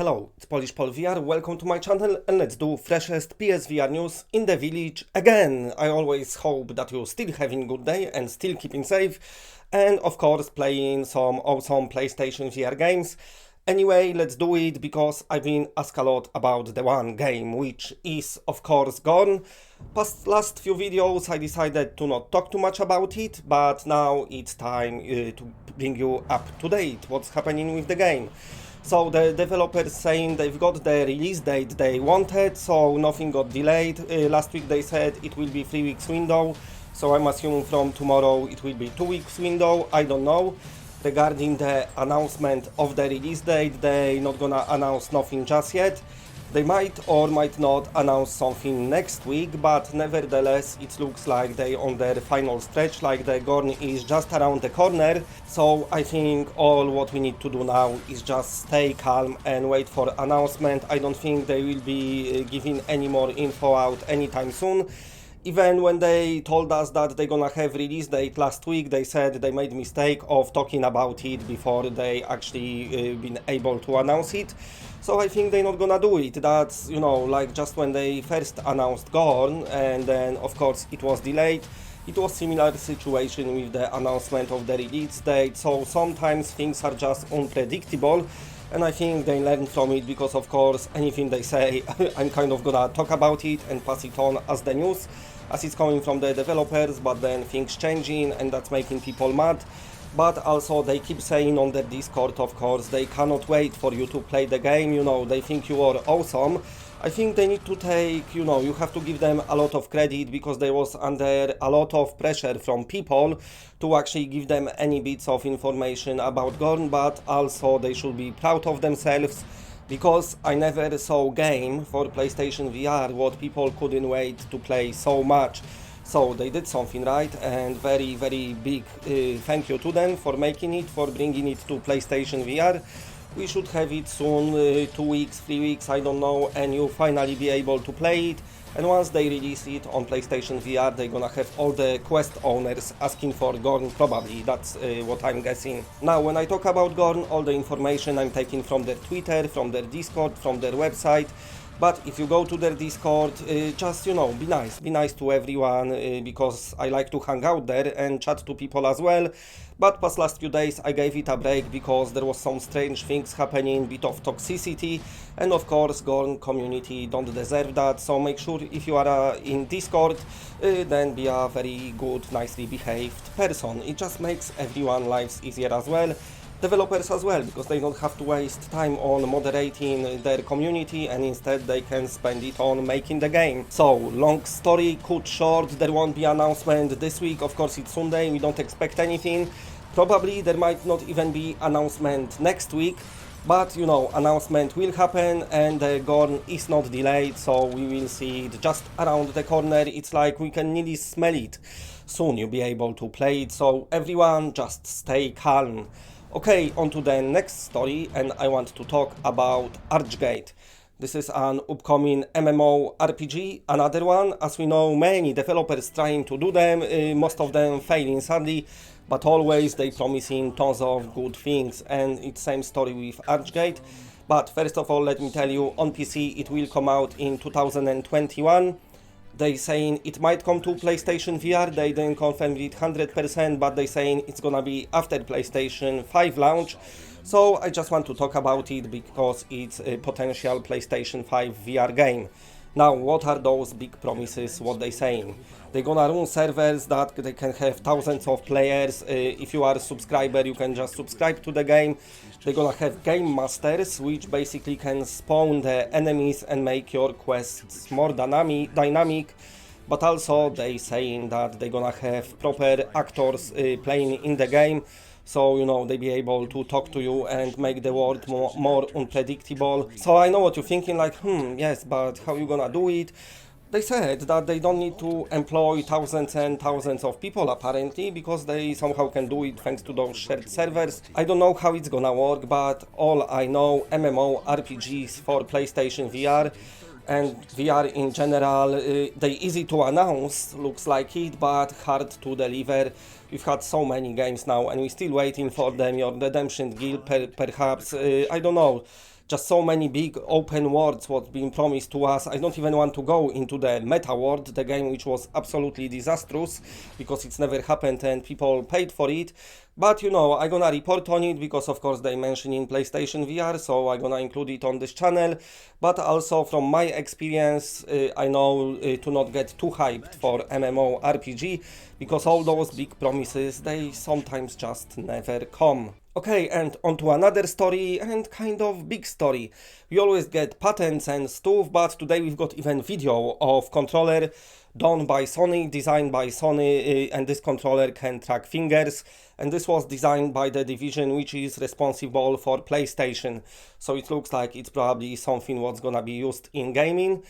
Hello, it's Polish Pol VR, welcome to my channel and let's do freshest PSVR news in the village again. I always hope that you're still having a good day and still keeping safe and of course playing some awesome PlayStation VR games. Anyway, let's do it because I've been asked a lot about the one game, which is of course Gorn. Last few videos I decided to not talk too much about it, but now it's time to bring you up to date what's happening with the game. So the developers saying they've got the release date they wanted, so nothing got delayed. Last week they said it will be 3 weeks window, so I'm assuming from tomorrow it will be 2 weeks window, I don't know. Regarding the announcement of the release date, they're not gonna announce nothing just yet. They might or might not announce something next week, but nevertheless it looks like they on their final stretch, like the Gorn is just around the corner. So I think all what we need to do now is just stay calm and wait for announcement. I don't think they will be giving any more info out anytime soon. Even when they told us that they're gonna have release date last week, they said they made mistake of talking about it before they actually been able to announce it. So I think they're not gonna do it. That's, you know, like just when they first announced Gorn and then of course it was delayed. It was similar situation with the announcement of the release date. So sometimes things are just unpredictable. And I think they learned from it because of course anything they say I'm kind of gonna talk about it and pass it on as the news, as it's coming from the developers, but then things changing and that's making people mad. But also they keep saying on their Discord, of course, they cannot wait for you to play the game, you know, they think you are awesome. I think they need to take, you know, you have to give them a lot of credit because they was under a lot of pressure from people to actually give them any bits of information about Gorn, but also they should be proud of themselves because I never saw game for PlayStation VR what people couldn't wait to play so much. So they did something right, and very big thank you to them for making it, for bringing it to PlayStation VR. We should have it soon, 2 weeks, 3 weeks, I don't know, and you'll finally be able to play it. And once they release it on PlayStation VR, they're gonna have all the Quest owners asking for Gorn, probably, that's what I'm guessing. Now, when I talk about Gorn, all the information I'm taking from their Twitter, from their Discord, from their website. But if you go to their Discord, just, you know, be nice to everyone, because I like to hang out there and chat to people as well. But past last few days I gave it a break because there was some strange things happening, bit of toxicity, and of course Gorn community don't deserve that, so make sure if you are in Discord, then be a very good, nicely behaved person. It just makes everyone's lives easier as well. Developers as well, because they don't have to waste time on moderating their community and instead they can spend it on making the game. So, long story cut short, there won't be announcement this week, of course it's Sunday, we don't expect anything. Probably there might not even be announcement next week, but you know, announcement will happen and the Gorn is not delayed, so we will see it just around the corner. It's like we can nearly smell it. Soon you'll be able to play it, so everyone just stay calm. Okay, on to the next story, and I want to talk about ARCHGATE. This is an upcoming MMO RPG, another one. As we know, many developers trying to do them, most of them failing sadly, but always they promising tons of good things, and it's same story with ARCHGATE. But first of all, let me tell you, on PC it will come out in 2021. They saying it might come to PlayStation VR, they didn't confirm it 100%, but they saying it's gonna be after PlayStation 5 launch. So I just want to talk about it because it's a potential PlayStation 5 VR game. Now, what are those big promises, what they saying? They're gonna run servers that they can have thousands of players. If you are a subscriber, you can just subscribe to the game. They're gonna have game masters, which basically can spawn the enemies and make your quests more dynamic. But also they saying that they're gonna have proper actors playing in the game. So, you know, they be able to talk to you and make the world more unpredictable. So I know what you're thinking, like, yes, but how you gonna do it? They said that they don't need to employ thousands and thousands of people apparently, because they somehow can do it thanks to those shared servers. I don't know how it's gonna work, but all I know, MMO RPGs for PlayStation VR and VR in general, they easy to announce, looks like it, but hard to deliver. We've had so many games now and we're still waiting for them. Your Redemption Guild perhaps, I don't know. just so many big open worlds what's been promised to us. I don't even want to go into the Meta World, the game which was absolutely disastrous because it's never happened and people paid for it. But you know, I'm gonna report on it because of course they mention in PlayStation VR, so I'm gonna include it on this channel. But also from my experience, I know to not get too hyped for MMORPG because all those big promises, they sometimes just never come. Okay, and on to another story, and kind of big story. We always get patents and stuff, but today we've got even video of controller done by Sony, designed by Sony, and this controller can track fingers, and this was designed by the division which is responsible for PlayStation. So it looks like it's probably something what's gonna be used in gaming.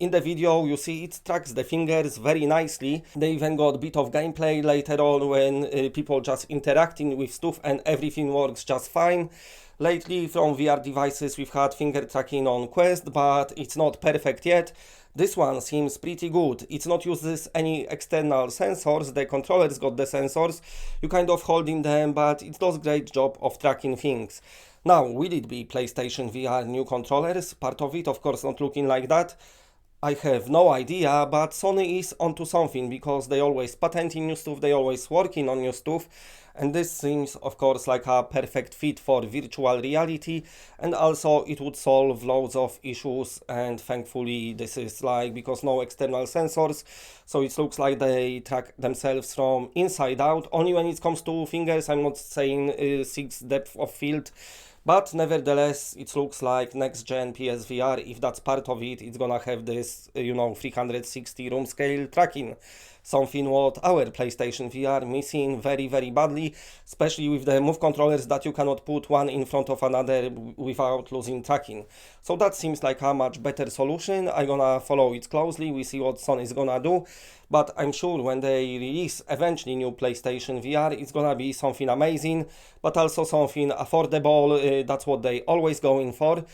In the video you see it tracks the fingers very nicely. They even got a bit of gameplay later on when people just interacting with stuff and everything works just fine. Lately from VR devices we've had finger tracking on Quest, but it's not perfect yet. This one seems pretty good. It's not uses any external sensors, the controller's got the sensors, you kind of holding them, but it does great job of tracking things. Now, will it be PlayStation VR new controllers? Part of it, of course, not looking like that. I have no idea, but Sony is onto something because they always patenting new stuff, they always working on new stuff, and this seems of course like a perfect fit for virtual reality, and also it would solve loads of issues, and thankfully this is like because no external sensors, so it looks like they track themselves from inside out. Only when it comes to fingers, I'm not saying 6 depth of field. But nevertheless, it looks like next-gen PSVR, if that's part of it, it's gonna have this, 360 room scale tracking. Something what our PlayStation VR missing very, very badly, especially with the move controllers that you cannot put one in front of another without losing tracking. So that seems like a much better solution. I'm gonna follow it closely, we see what Sony is gonna do. But I'm sure when they release eventually new PlayStation VR, it's gonna be something amazing, but also something affordable. That's what they always going for.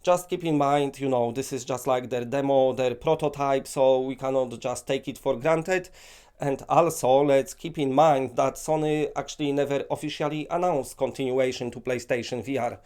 Just keep in mind, this is just like their demo, their prototype, so we cannot just take it for granted. And also, let's keep in mind that Sony actually never officially announced continuation to PlayStation VR.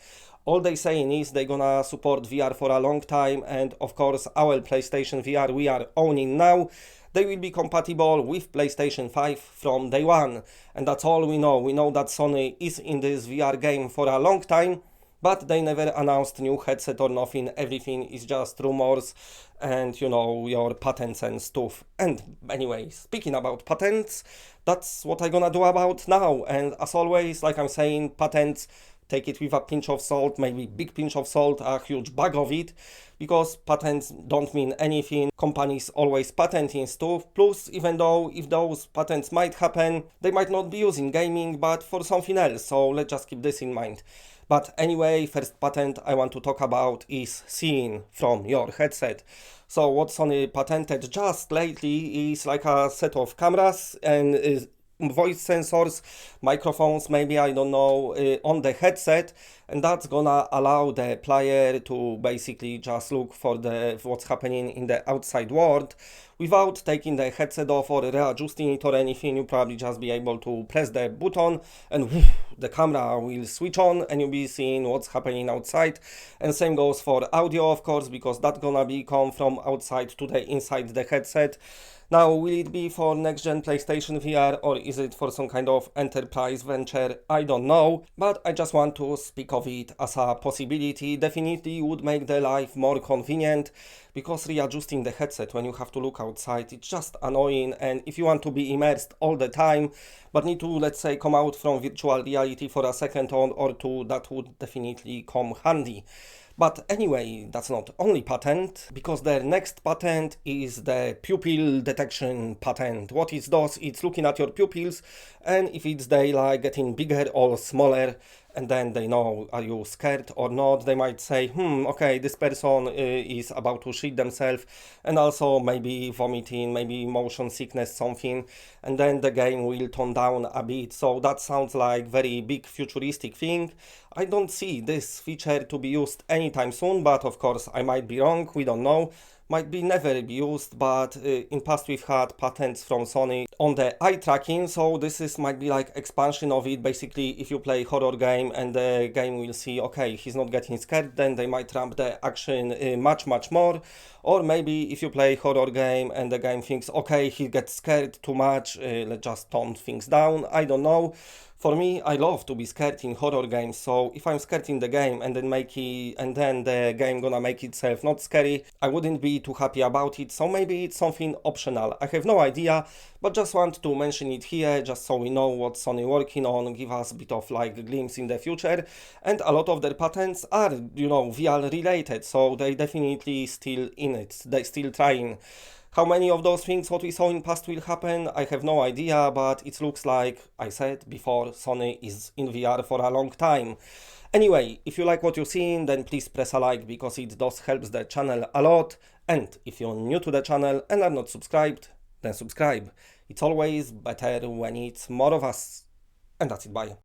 All they saying is they're gonna support VR for a long time, and of course our PlayStation VR we are owning now, they will be compatible with PlayStation 5 from day one. And that's all we know. We know that Sony is in this VR game for a long time, but they never announced new headset or nothing. Everything is just rumors and your patents and stuff. And anyway, speaking about patents, that's what I'm gonna do about now. And as always, like I'm saying, patents, take it with a pinch of salt, maybe big pinch of salt, a huge bag of it, because patents don't mean anything. Companies always patenting stuff, plus even though if those patents might happen, they might not be used in gaming, but for something else, so let's just keep this in mind. But anyway, first patent I want to talk about is seeing from your headset. So what Sony patented just lately is like a set of cameras and voice sensors, microphones maybe, I don't know, on the headset, and that's gonna allow the player to basically just look for what's happening in the outside world without taking the headset off or readjusting it or anything. You'll probably just be able to press the button and the camera will switch on and you'll be seeing what's happening outside. And same goes for audio, of course, because that's gonna be come from outside to the inside the headset. Now, will it be for next-gen PlayStation VR or is it for some kind of enterprise venture? I don't know, but I just want to speak of it as a possibility. Definitely would make the life more convenient, because readjusting the headset when you have to look outside, it's just annoying. And if you want to be immersed all the time, but need to, let's say, come out from virtual reality for a second or two, that would definitely come handy. But anyway, that's not only patent, because their next patent is the pupil detection patent. What it does, it's looking at your pupils, and if it's they like getting bigger or smaller, and then they know are you scared or not. They might say, okay, this person is about to shit themselves, and also maybe vomiting, maybe motion sickness, something, and then the game will tone down a bit. So that sounds like very big futuristic thing. I don't see this feature to be used anytime soon, but of course I might be wrong, we don't know. might be never be used, but in past we've had patents from Sony on the eye tracking, so this is might be like expansion of it. Basically, if you play horror game and the game will see, okay, he's not getting scared, then they might ramp the action much more. Or maybe if you play horror game and the game thinks, okay, he gets scared too much, let's just tone things down. I don't know. For me, I love to be scared in horror games, so if I'm scared in the game and then the game gonna make itself not scary, I wouldn't be too happy about it, so maybe it's something optional. I have no idea, but just want to mention it here, just so we know what Sony working on, give us a bit of like a glimpse in the future, and a lot of their patents are, you know, VR related, so they definitely still in it, they still trying. How many of those things what we saw in past will happen, I have no idea, but it looks like, I said before, Sony is in VR for a long time. Anyway, if you like what you're seeing, then please press a like, because it does help the channel a lot. And if you're new to the channel and are not subscribed, then subscribe. It's always better when it's more of us. And that's it, bye.